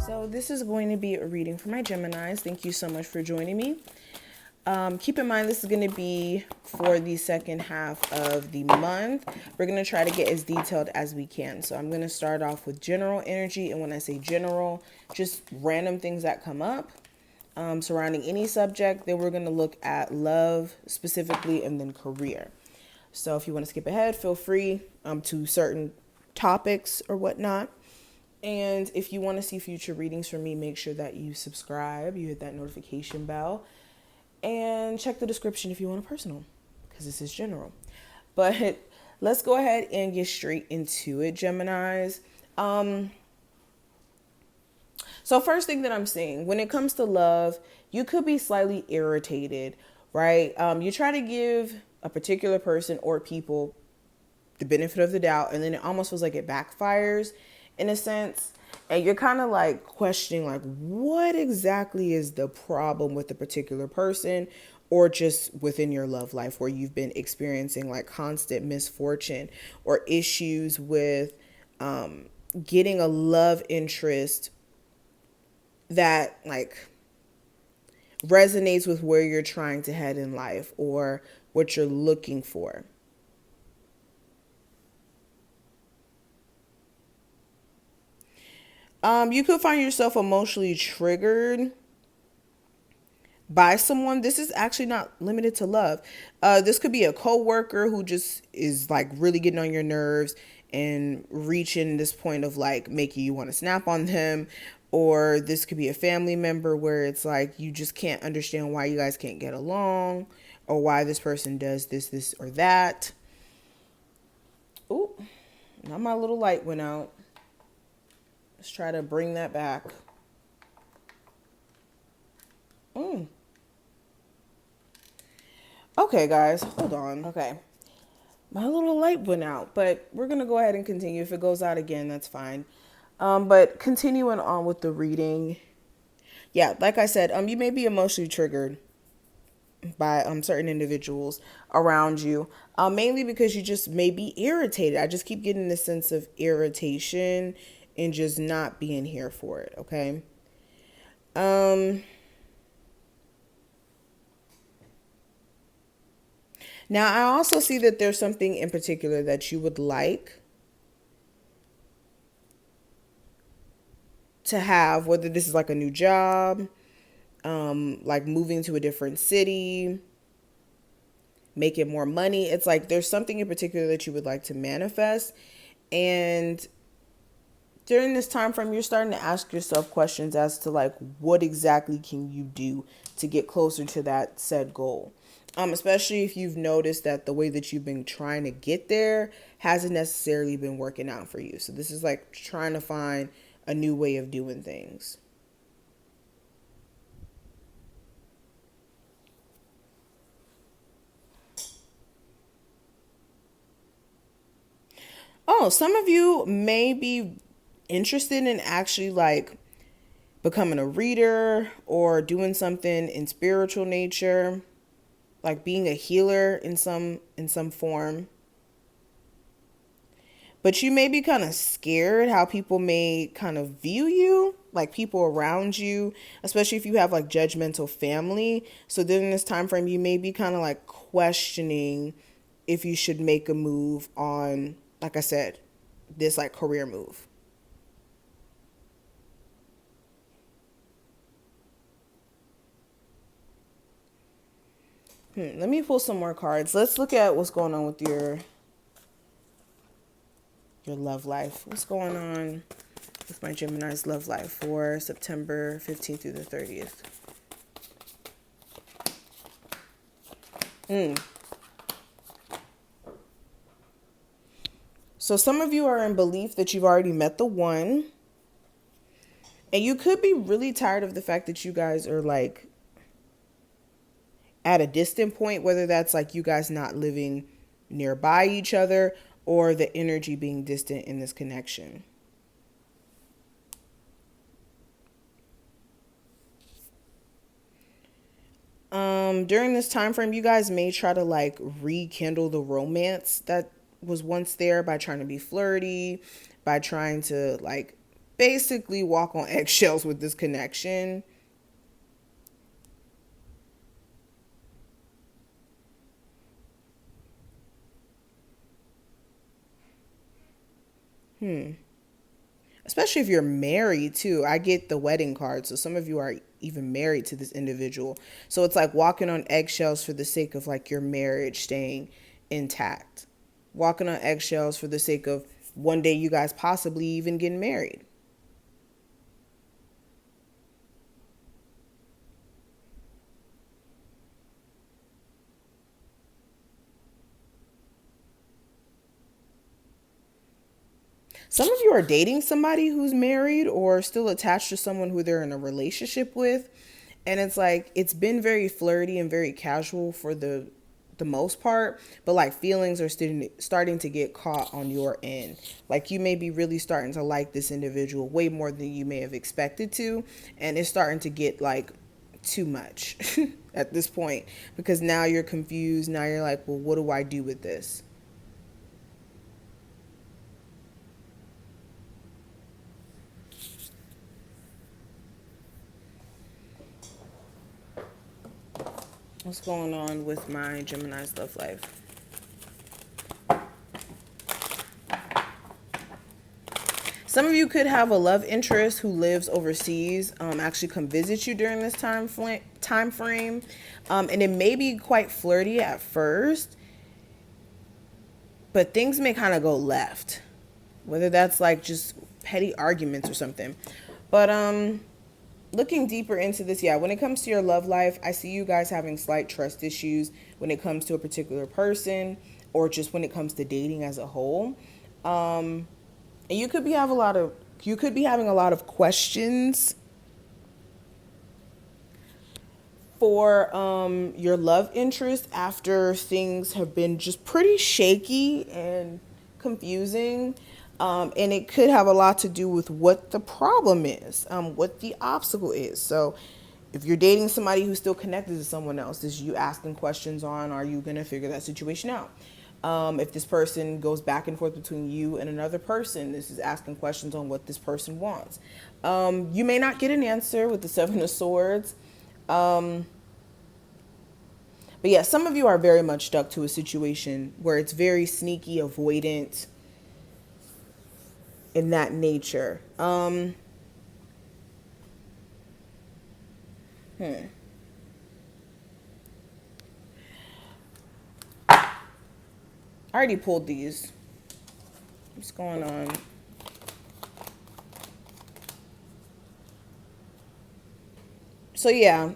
So this is going to be a reading for my Geminis. Thank you so much for joining me. Keep in mind this is going to be for the second half of the month. We're going to try to get as detailed as we can. So I'm going to start off with general energy. And when I say general, just random things that come up surrounding any subject. Then we're going to look at love specifically and then career. So if you want to skip ahead, feel free to certain topics or whatnot. And if you want to see future readings from me, make sure that you subscribe, you hit that notification bell, and check the description if you want a personal, because this is general. But let's go ahead and get straight into it, Geminis. So first thing that I'm seeing, when it comes to love, you could be slightly irritated, right? You try to give a particular person or people the benefit of the doubt, and then it almost feels like it backfires in a sense. And you're kind of like questioning, like, what exactly is the problem with the particular person, or just within your love life where you've been experiencing like constant misfortune or issues with getting a love interest that like resonates with where you're trying to head in life or what you're looking for. You could find yourself emotionally triggered by someone. This is actually not limited to love. This could be a coworker who just is like really getting on your nerves and reaching this point of like making you want to snap on them. Or this could be a family member where it's like you just can't understand why you guys can't get along, or why this person does this, or that. Ooh, now my little light went out. Let's try to bring that back. Okay, guys, hold on. Okay. My little light went out, but we're going to go ahead and continue. If it goes out again, that's fine. But continuing on with the reading. Yeah, like I said, you may be emotionally triggered by certain individuals around you, mainly because you just may be irritated. I just keep getting this sense of irritation and just not being here for it, okay? Now, I also see that there's something in particular that you would like to have, whether this is like a new job, like moving to a different city, making more money. It's like there's something in particular that you would like to manifest. And during this time frame, you're starting to ask yourself questions as to like, what exactly can you do to get closer to that said goal? Especially if you've noticed that the way that you've been trying to get there hasn't necessarily been working out for you. So this is like trying to find a new way of doing things. Oh, some of you may be interested in actually like becoming a reader or doing something in spiritual nature, like being a healer in some form. But you may be kind of scared how people may kind of view you, like people around you, especially if you have like judgmental family. So during this time frame, you may be kind of like questioning if you should make a move on, like I said, this like career move. Let me pull some more cards. Let's look at what's going on with your love life. What's going on with my Gemini's love life for September 15th through the 30th? So some of you are in belief that you've already met the one. And you could be really tired of the fact that you guys are like at a distant point, whether that's like you guys not living nearby each other or the energy being distant in this connection. During this time frame, you guys may try to like rekindle the romance that was once there by trying to be flirty, by trying to like basically walk on eggshells with this connection. Especially if you're married too. I get the wedding card, so some of you are even married to this individual. So it's like walking on eggshells for the sake of like your marriage staying intact. Walking on eggshells for the sake of one day you guys possibly even getting married. Some of you are dating somebody who's married or still attached to someone who they're in a relationship with. And it's like, it's been very flirty and very casual for the most part, but like feelings are starting to get caught on your end. Like you may be really starting to like this individual way more than you may have expected to. And it's starting to get like too much at this point, because now you're confused. Now you're like, well, what do I do with this? What's going on with my Gemini's love life? Some of you could have a love interest who lives overseas, actually come visit you during this time frame. And it may be quite flirty at first, but things may kind of go left, whether that's like just petty arguments or something. But looking deeper into this, yeah, when it comes to your love life, I see you guys having slight trust issues when it comes to a particular person, or just when it comes to dating as a whole. And you could be having a lot of questions for your love interest after things have been just pretty shaky and confusing. And it could have a lot to do with what the problem is, what the obstacle is. So if you're dating somebody who's still connected to someone else, this is you asking questions on, are you going to figure that situation out? If this person goes back and forth between you and another person, this is asking questions on what this person wants. You may not get an answer with the Seven of Swords. But yeah, some of you are very much stuck to a situation where it's very sneaky, avoidant, in that nature. I already pulled these. What's going on? So yeah,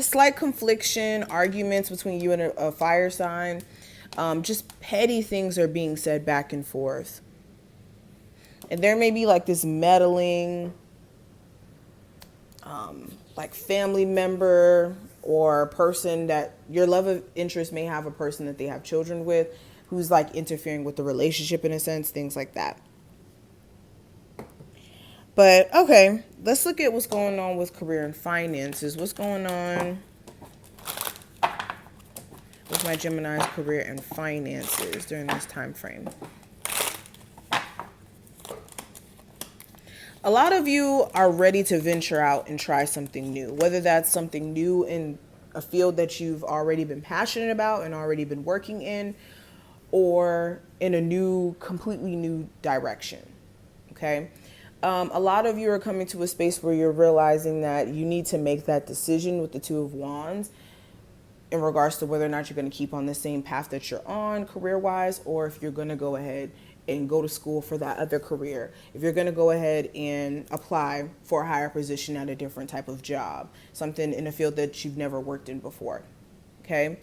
slight confliction, arguments between you and a fire sign. Just petty things are being said back and forth. And there may be like this meddling, like family member or person that your love of interest may have a person that they have children with who's like interfering with the relationship in a sense, things like that. But okay, let's look at what's going on with career and finances. What's going on with my Gemini's career and finances during this time frame? A lot of you are ready to venture out and try something new, whether that's something new in a field that you've already been passionate about and already been working in, or in a completely new direction. Okay. A lot of you are coming to a space where you're realizing that you need to make that decision with the Two of Wands in regards to whether or not you're going to keep on the same path that you're on career-wise, or if you're going to go ahead and go to school for that other career. If you're going to go ahead and apply for a higher position at a different type of job, something in a field that you've never worked in before. Okay.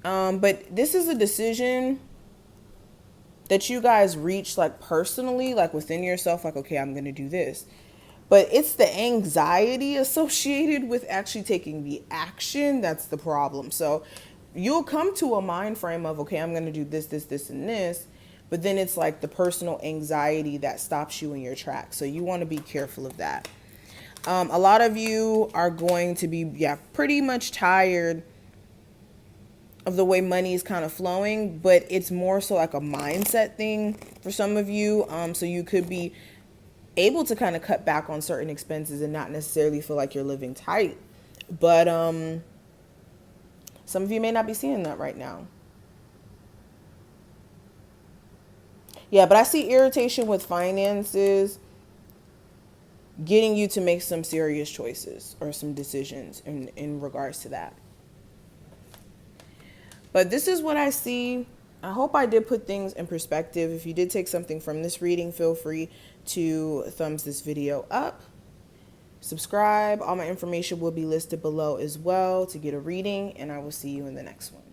But this is a decision that you guys reach like personally, like within yourself, like, okay, I'm going to do this. But it's the anxiety associated with actually taking the action that's the problem. So you'll come to a mind frame of, okay, I'm going to do this, this, this, and this. But then it's like the personal anxiety that stops you in your tracks. So you want to be careful of that. A lot of you are going to be, pretty much tired of the way money is kind of flowing, but it's more so like a mindset thing for some of you. So you could be able to kind of cut back on certain expenses and not necessarily feel like you're living tight. But some of you may not be seeing that right now. Yeah, but I see irritation with finances getting you to make some serious choices or some decisions in regards to that. But this is what I see. I hope I did put things in perspective. If you did take something from this reading, feel free to thumbs this video up. Subscribe. All my information will be listed below as well to get a reading, and I will see you in the next one.